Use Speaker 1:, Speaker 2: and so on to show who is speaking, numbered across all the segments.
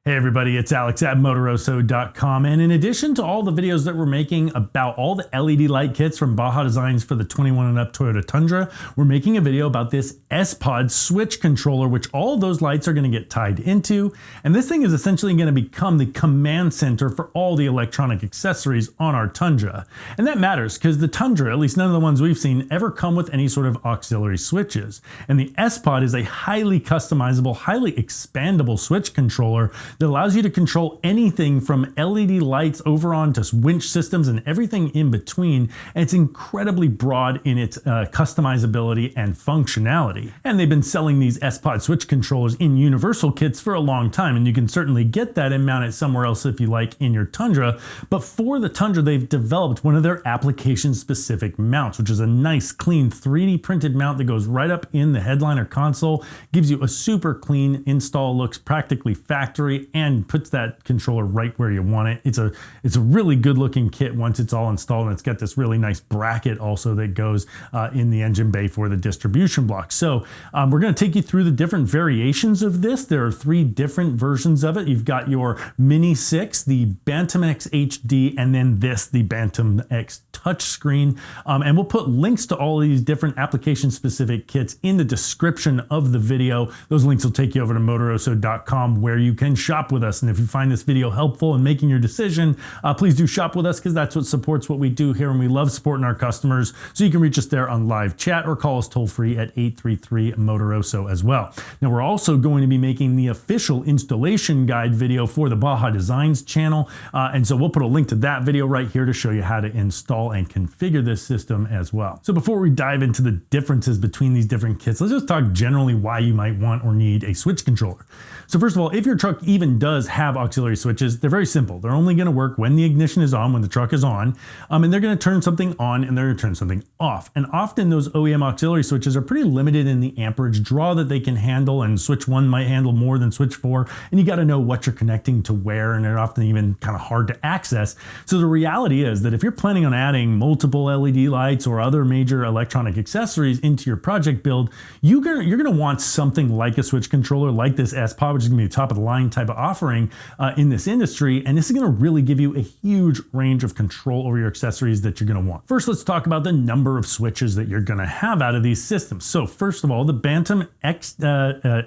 Speaker 1: Hey everybody, it's Alex at Motoroso.com, and in addition to all the videos that we're making about all the LED light kits from Baja designs for the 21 and up Toyota Tundra, we're making a video about this sPOD switch controller, which all of those lights are going to get tied into, and this thing is essentially going to become the command center for all the electronic accessories on our Tundra. And that matters because the Tundra, at least none of the ones we've seen, ever come with any sort of auxiliary switches. And the sPOD is a highly customizable, highly expandable switch controller that allows you to control anything from LED lights over onto winch systems and everything in between. And it's incredibly broad in its customizability and functionality. And they've been selling these sPOD switch controllers in universal kits for a long time, and you can certainly get that and mount it somewhere else if you like in your Tundra. But for the Tundra, they've developed one of their application-specific mounts, which is a nice, clean 3D printed mount that goes right up in the headliner console, gives you a super clean install, looks practically factory, and puts that controller right where you want it. It's a really good looking kit once it's all installed, and it's got this really nice bracket also that goes in the engine bay for the distribution block. So we're going to take you through the different variations of this. There are 3 different versions of it. You've got your Mini 6, the BantamX HD, and then this, the BantamX touchscreen. And we'll put links to all of these different application specific kits in the description of the video. Those links will take you over to Motoroso.com where you can shop with us. And if you find this video helpful in making your decision, please do shop with us, because that's what supports what we do here, and we love supporting our customers. So you can reach us there on live chat or call us toll free at 833-MOTOROSO as well. Now we're also going to be making the official installation guide video for the Baja Designs channel. And so we'll put a link to that video right here to show you how to install and configure this system as well. So before we dive into the differences between these different kits, let's just talk generally why you might want or need a switch controller. So first of all, if your truck even does have auxiliary switches, they're very simple. They're only going to work when the ignition is on, when the truck is on, and they're going to turn something on and they're going to turn something off. And often those OEM auxiliary switches are pretty limited in the amperage draw that they can handle, and switch 1 might handle more than switch 4, and you got to know what you're connecting to where, and they're often even kind of hard to access. So the reality is that if you're planning on adding multiple LED lights or other major electronic accessories into your project build, you're going to want something like a switch controller like this sPOD, which is going to be a top of the line type of offering in this industry, and this is going to really give you a huge range of control over your accessories that you're going to want. First, let's talk about the number of switches that you're going to have out of these systems. So first of all, the BantamX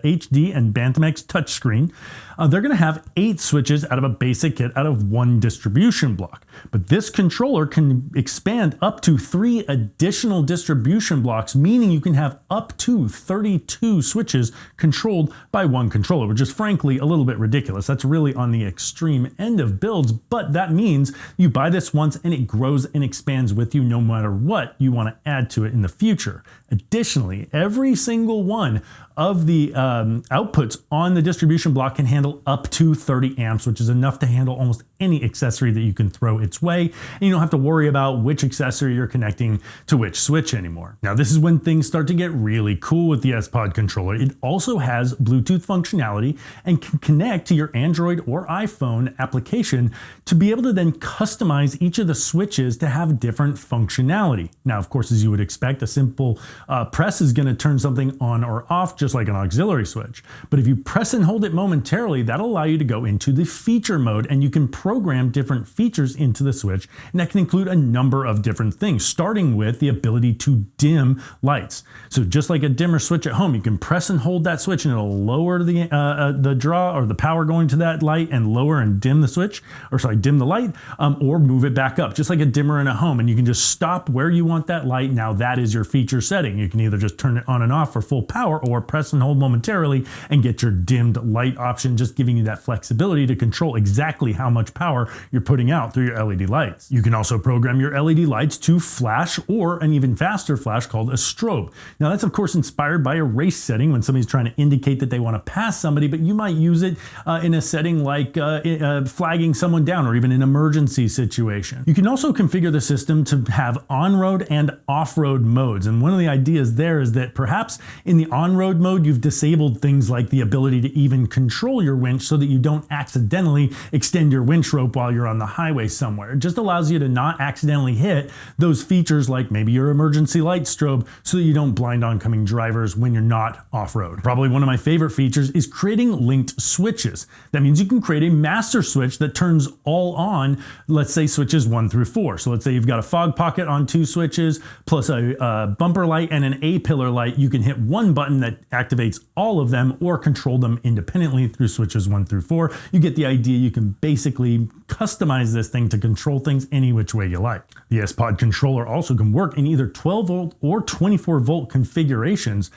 Speaker 1: HD and BantamX touchscreen, they're going to have 8 switches out of a basic kit out of 1 distribution block. But this controller can expand up to 3 additional distribution blocks, meaning you can have up to 32 switches controlled by 1 controller, which is frankly a little bit ridiculous. That's really on the extreme end of builds, but that means you buy this once and it grows and expands with you no matter what you want to add to it in the future. Additionally, every single one of the outputs on the distribution block can handle up to 30 amps, which is enough to handle almost any accessory that you can throw its way. And you don't have to worry about which accessory you're connecting to which switch anymore. Now, this is when things start to get really cool with the sPOD controller. It also has Bluetooth functionality and can connect to your Android or iPhone application to be able to then customize each of the switches to have different functionality. Now, of course, as you would expect, a simple press is going to turn something on or off, just like an auxiliary switch. But if you press and hold it momentarily, that'll allow you to go into the feature mode, and you can program different features into the switch, and that can include a number of different things, starting with the ability to dim lights. So just like a dimmer switch at home, you can press and hold that switch and it'll lower the draw or the power going to that light and lower and dim the switch, or sorry, dim the light, or move it back up, just like a dimmer in a home, and you can just stop where you want that light. Now that is your feature setting. You can either just turn it on and off for full power, or press and hold momentarily and get your dimmed light option, just giving you that flexibility to control exactly how much power you're putting out through your LED lights. You can also program your LED lights to flash, or an even faster flash called a strobe. Now that's of course inspired by a race setting when somebody's trying to indicate that they want to pass somebody, but you might use it in a setting like flagging someone down, or even an emergency situation. You can also configure the system to have on-road and off-road modes, and one of the ideas there is that perhaps in the on-road mode you've disabled things like the ability to even control your winch so that you don't accidentally extend your winch rope while you're on the highway somewhere. It just allows you to not accidentally hit those features like maybe your emergency light strobe, so that you don't blind oncoming drivers when you're not off-road. Probably one of my favorite features is creating linked switches. switches. That means you can create a master switch that turns all on, let's say switches 1 through 4. So let's say you've got a fog pocket on 2 switches, plus a bumper light and an A-pillar light. You can hit one button that activates all of them or control them independently through switches 1 through 4. You get the idea. You can basically customize this thing to control things any which way you like. The sPOD controller also can work in either 12 volt or 24 volt configurations,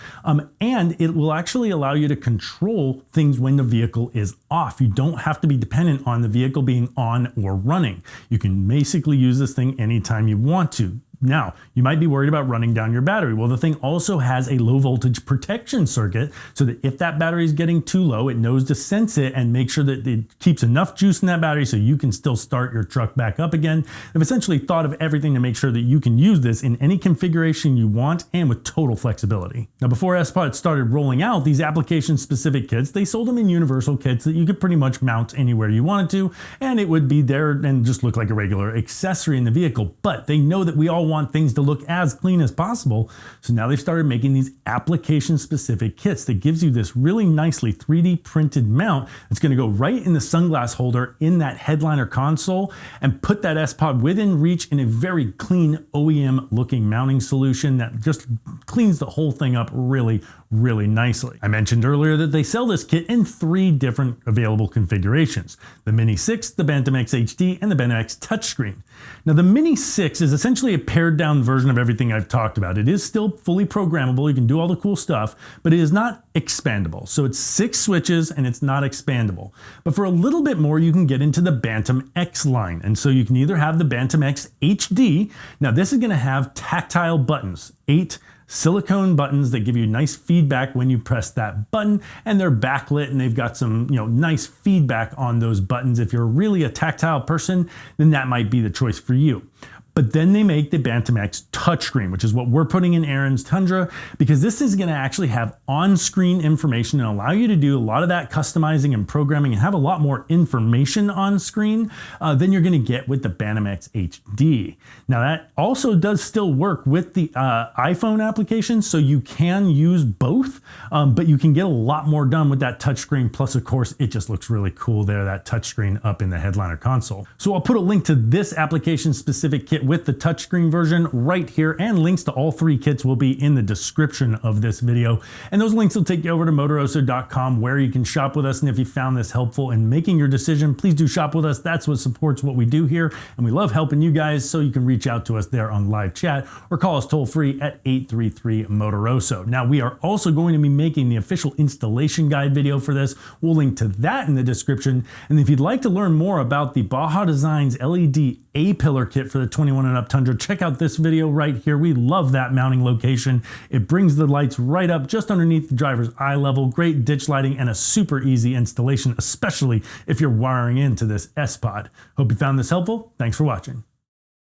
Speaker 1: and it will actually allow you to control things when the vehicle is off. You don't have to be dependent on the vehicle being on or running. You can basically use this thing anytime you want to. Now, you might be worried about running down your battery. Well, the thing also has a low voltage protection circuit so that if that battery is getting too low, it knows to sense it and make sure that it keeps enough juice in that battery so you can still start your truck back up again. They've essentially thought of everything to make sure that you can use this in any configuration you want and with total flexibility. Now, before sPOD started rolling out these application-specific kits, they sold them in universal kits that you could pretty much mount anywhere you wanted to, and it would be there and just look like a regular accessory in the vehicle. But they know that we all want things to look as clean as possible. So now they've started making these application specific kits that gives you this really nicely 3D printed mount that's going to go right in the sunglass holder in that headliner console and put that sPOD within reach in a very clean OEM looking mounting solution that just cleans the whole thing up really nicely. I mentioned earlier that they sell this kit in 3 different available configurations: the Mini 6, the BantamX HD, and the BantamX touchscreen. Now the Mini 6 is essentially a pared down version of everything I've talked about. It is still fully programmable, you can do all the cool stuff, but it is not expandable. So it's 6 switches and it's not expandable. But for a little bit more, you can get into the BantamX line. And so you can either have the BantamX HD. Now this is gonna have tactile buttons, 8 silicone buttons that give you nice feedback when you press that button, and they're backlit and they've got some nice feedback on those buttons. If you're really a tactile person, then that might be the choice for you. But then they make the BantamX touchscreen, which is what we're putting in Aaron's Tundra, because this is going to actually have on-screen information and allow you to do a lot of that customizing and programming and have a lot more information on screen than you're going to get with the BantamX HD. Now that also does still work with the iPhone application, so you can use both, but you can get a lot more done with that touchscreen. Plus, of course, it just looks really cool there, that touchscreen up in the headliner console. So I'll put a link to this application-specific kit with the touchscreen version right here, and links to all 3 kits will be in the description of this video. And those links will take you over to Motoroso.com where you can shop with us. And if you found this helpful in making your decision, please do shop with us. That's what supports what we do here. And we love helping you guys, so you can reach out to us there on live chat or call us toll free at 833-MOTOROSO. Now we are also going to be making the official installation guide video for this. We'll link to that in the description. And if you'd like to learn more about the Baja Designs LED A-pillar kit for the 21 and up Tundra, check out this video right here. We love that mounting location. It brings the lights right up just underneath the driver's eye level. Great ditch lighting and a super easy installation, especially if you're wiring into this sPOD. Hope you found this helpful. Thanks for watching.